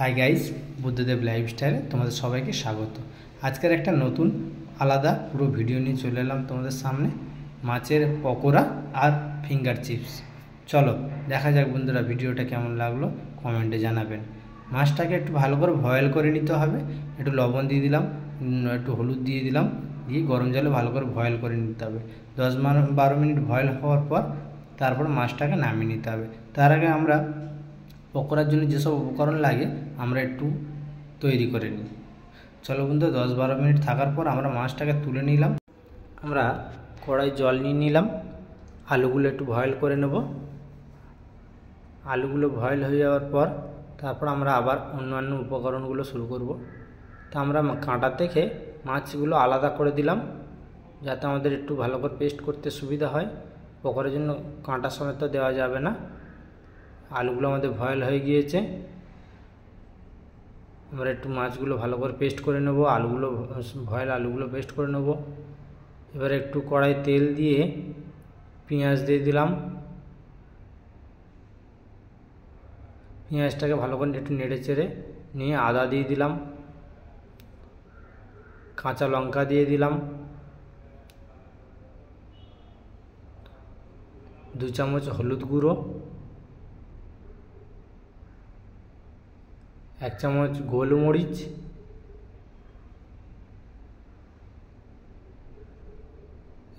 Hi guys, Buddhadeb লাইফস্টাইলে তোমাদের সবাইকে স্বাগত। আজকের একটা নতুন আলাদা পুরো ভিডিও নিয়ে চলে এলাম তোমাদের সামনে, মাছের পকোড়া আর ফিঙ্গার চিপস। চলো দেখা যাক বন্ধুরা, ভিডিওটা কেমন লাগলো কমেন্টে জানাবেন। মাছটাকে একটু ভালো করে বয়েল করে নিতে হবে। একটু লবণ দিয়ে দিলাম, একটু হলুদ দিয়ে দিলাম, দিয়ে গরম জলে ভালো করে বয়েল করে নিতে হবে। 10-12 মিনিট বয়েল হওয়ার পর তারপর মাছটাকে নামিয়ে নিতে হবে। তার আগে আমরা পকোড়ার জন্য যেসব উপকরণ লাগে আমরা একটু তৈরি করে নিই। চলো বন্ধু, 10-12 মিনিট থাকার পর আমরা মাছটাকে তুলে নিলাম। আমরা কড়াই জল নিয়ে নিলাম, আলুগুলো একটু বয়েল করে নেব। আলুগুলো বয়েল হয়ে যাওয়ার পর তারপর আমরা আবার অন্যান্য উপকরণগুলো শুরু করব। তা আমরা কাঁটা থেকে মাছগুলো আলাদা করে দিলাম, যাতে আমাদের একটু ভালো করে পেস্ট করতে সুবিধা হয়। পকোড়ার জন্য কাঁটা সমেত দেওয়া যাবে না। আলুগুলো আমাদের বয়েল হয়ে গিয়েছে, আমরা একটু মাছগুলো ভালো করে পেস্ট করে নেব। আলুগুলো পেস্ট করে নেব। এবারে একটু কড়াই তেল দিয়ে পেঁয়াজ দিয়ে দিলাম। পেঁয়াজটাকে ভালো করে একটু নেড়ে চেড়ে নিয়ে আদা দিয়ে দিলাম, কাঁচা লঙ্কা দিয়ে দিলাম, 2 চামচ হলুদ গুঁড়ো, 1 চামচ গোলমরিচ,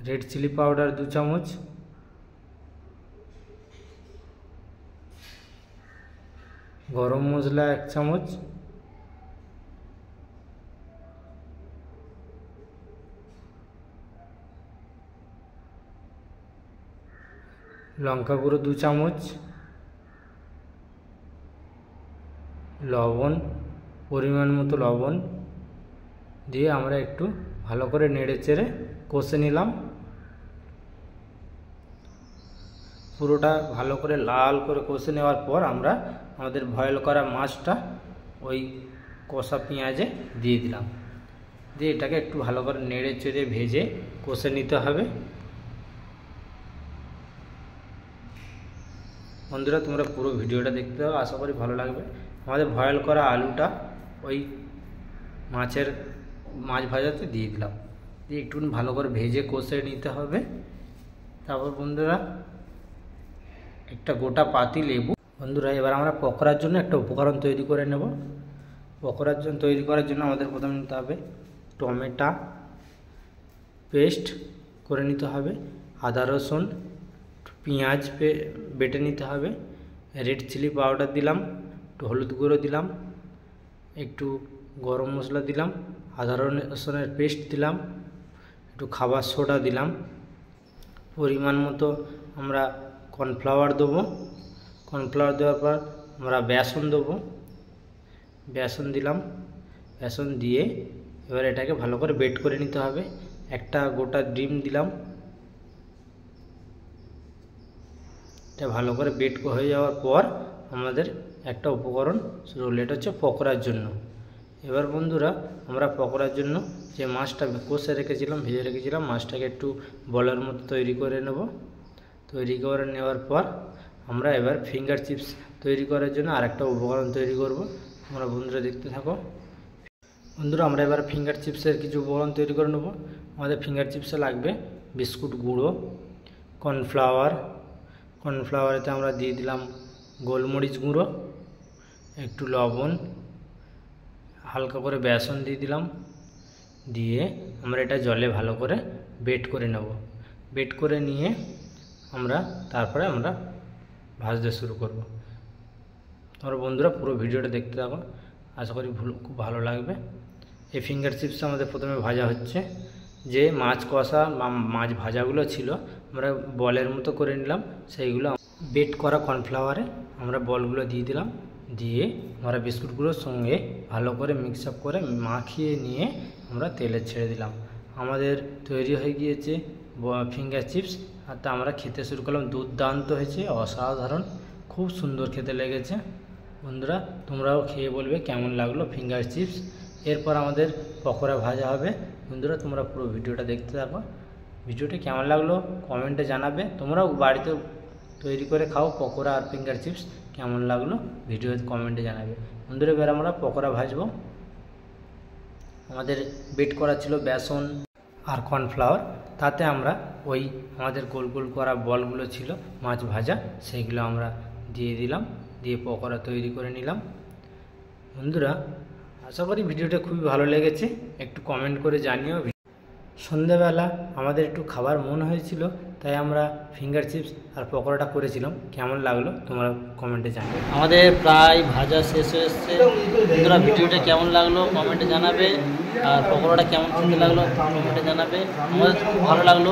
রেড চিলি পাউডার 2 চামচ, গরম মশলা 1 চামচ, লঙ্কা গুঁড়ো 2 চামচ, লবণ পরিমাণ মতো লবণ দিয়ে আমরা একটু ভালো করে নেড়ে চেড়ে কষে নিলাম। পুরোটা ভালো করে লাল করে কষে নেওয়ার পর আমরা আমাদের বয়েল করা মাছটা ওই কষা পেঁয়াজে দিয়ে দিলাম, দিয়ে এটাকে একটু ভালো করে নেড়ে চেড়ে ভেজে কষে নিতে হবে। বন্ধুরা, তোমরা পুরো ভিডিওটা দেখতে হবে, আশা করি ভালো লাগবে। আমাদের বয়েল করা আলুটা ওই মাছ ভাজাতে দিয়ে দিলাম, দিয়ে একটু ভালো করে ভেজে কষে নিতে হবে। তারপর বন্ধুরা একটা গোটা পাতি লেবু। বন্ধুরা, এবার আমরা পকোড়ার জন্য একটা উপকরণ তৈরি করে নেব। তৈরি করার জন্য আমাদের প্রথমে নিতে হবে টমেটো পেস্ট করে নিতে হবে, আদা রসুন পেঁয়াজ বেটে নিতে হবে, রেড চিলি পাউডার দিলাম, একটু হলুদ গুঁড়ো দিলাম, একটু গরম মশলা দিলাম, আদা রসুনের পেস্ট দিলাম, একটু খাবার সোডা দিলাম, পরিমাণ মতো আমরা কর্নফ্লাওয়ার দেবো। কর্নফ্লাওয়ার দেওয়ার পর আমরা বেসন দেবো, বেসন দিলাম, বেসন দিয়ে এবার এটাকে ভালো করে বেট করে নিতে হবে। একটা গোটা ডিম দিলাম, এটা ভালো করে বেট হয়ে যাওয়ার পর আমাদের একটা উপকরণ শুরু হলো, এটা হচ্ছে পকোড়ার জন্য। এবার বন্ধুরা, আমরা পকোড়ার জন্য যে মাছটা কষে রেখেছিলাম, ভেজে রেখেছিলাম, মাছটাকে একটু বলের মতো তৈরি করে নেব। তৈরি করে নেওয়ার পর আমরা এবার ফিঙ্গার চিপস তৈরি করার জন্য আরেকটা উপকরণ তৈরি করব। তোমরা বন্ধুরা দেখতে থাকো। বন্ধুরা, আমরা এবার ফিঙ্গার চিপসের কিছু উপকরণ তৈরি করে নেব। আমাদের ফিঙ্গার চিপসে লাগবে বিস্কুট গুঁড়ো, কর্নফ্লাওয়ারেতে আমরা দিয়ে দিলাম গোলমরিচ গুঁড়ো, একটু লবণ, হালকা করে বেসন দিয়ে দিলাম, দিয়ে আমরা এটা জলে ভালো করে বেট করে নেব। বেট করে নিয়ে তারপরে আমরা ভাজতে শুরু করব। তোমরা বন্ধুরা পুরো ভিডিওটা দেখতে থাকো, আশা করি খুব ভালো লাগবে। এই ফিঙ্গার চিপস আমাদের প্রথমে ভাজা হচ্ছে। যে মাছ কষা বা মাছ ভাজাগুলো ছিল আমরা বলের মতো করে নিলাম, সেইগুলো বেট করা কর্নফ্লাওয়ারে আমরা বলগুলো দিয়ে দিলাম, দিয়ে আমরা বিস্কুটগুলোর সঙ্গে ভালো করে মিক্স আপ করে মাখিয়ে নিয়ে আমরা তেলে ছেড়ে দিলাম। আমাদের তৈরি হয়ে গিয়েছে ফিঙ্গার চিপস। আর তা আমরা খেতে শুরু করলাম। দুর্দান্ত হয়েছে, অসাধারণ, খুব সুন্দর খেতে লেগেছে। বন্ধুরা, তোমরাও খেয়ে বলবে কেমন লাগলো ফিঙ্গার চিপস। এরপর আমাদের পকোড়া ভাজা হবে। বন্ধুরা, তোমরা পুরো ভিডিওটা দেখতে থাকো। ভিডিওটি কেমন লাগলো কমেন্টে জানাবে। তোমরাও বাড়িতে তৈরি করে খাও পকোড়া আর ফিঙ্গার চিপস, কেমন লাগলো ভিডিও কমেন্টে জানাবে। বন্ধুরা এবার আমরা পকোড়া ভাজবো। আমাদের বেট করা ছিল বেসন আর কর্নফ্লাওয়ার, তাতে আমরা ওই আমাদের গোল গোল করা বলগুলো ছিল মাছ ভাজা, সেইগুলো আমরা দিয়ে দিলাম, দিয়ে পকোড়া তৈরি করে নিলাম। বন্ধুরা আশা করি ভিডিওটা খুবই ভালো লেগেছে, একটু কমেন্ট করে জানিও। সন্ধ্যাবেলা আমাদের একটু খাবার মন হয়েছিল, তাই আমরা ফিঙ্গার চিপস আর পকোড়াটা করেছিলাম। কেমন লাগলো তোমরা কমেন্টে জানাবে। আমাদের প্রায় ভাজা শেষ হয়ে এসছে। বন্ধুরা ভিডিওটা কেমন লাগলো কমেন্টে জানাবে, আর পকোড়াটা কেমন খেতে লাগলো কমেন্টে জানাবে। আমাদের খুব ভালো লাগলো,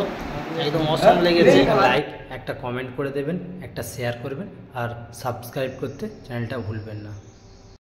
একদম অসম লেগেছে। লাইক একটা কমেন্ট করে দেবেন, একটা শেয়ার করবেন, আর সাবস্ক্রাইব করতে চ্যানেলটা ভুলবেন না।